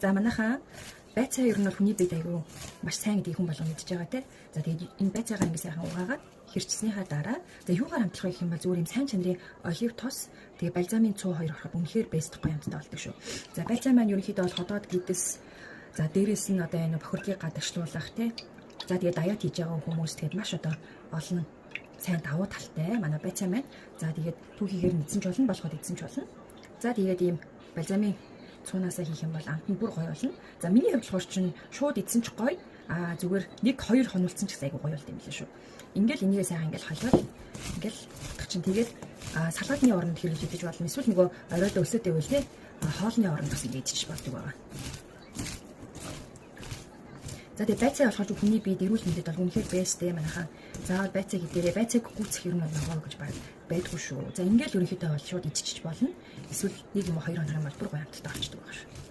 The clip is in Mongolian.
За манайхаа байцаа ер нь бол хүний бие айгүй маш сайн гэдэг хүн болго мэдж байгаа те. За тэгээд энэ байцаагаа ингэ сайхан угаагаад хэрчснийхаа дараа за юугаар амтлах вэ гэх юм бол зүгээр юм сайн чанарын олив тос тэгээд бальзамын цуу хоёр ороход үнэхээр бэст гоё амттай болдог шүү. За бальзам маань ерөнхийдөө бол ходоод гэдэс за дээрэс нь одоо энэ бохирдыг гадагшлуулах те. За тэгээд дайет хийж байгаа хүмүүс тэгээд маш одоо олон сайн давуу талтай манай байцаа маань. За тэгээд түүхийгээр эзэн ч болно болоход эзэн ч болно. За тэгээд ийм бальзамын цуунаасаа хийх юм бол амт нь бүр гоё болно. За миний хувьд болохоор чинь шууд эзэн ч гоё. Зүгээр 1-2 хонуулсан ч гэсэн айгүй гоё болт юм лээ шүү. Ингээл энийгээ сайхан ингээл халиад ингээл утгач чинь тэгээд салаатны оронд хэрэглэж идэж болно. Эсвэл нөгөө оройдоо өсөөд байвал те хоолны оронд бас ингэж идэж болдог байгаа. За тэгээд байцаа болохоор хүний бие дэрүүл мэндэд бол үнэхээр бэстэй манайхаа. Заавал байцаа гэдээрээ байцааг гүйцэх юм бол гэж байдгүй шүү. За ингээл ерөнхийдөө бол шууд идчихэж болно. Эсвэл 1 юм 2 хоног юм бол бүр гоё амттай болчихдог байгаа шүү.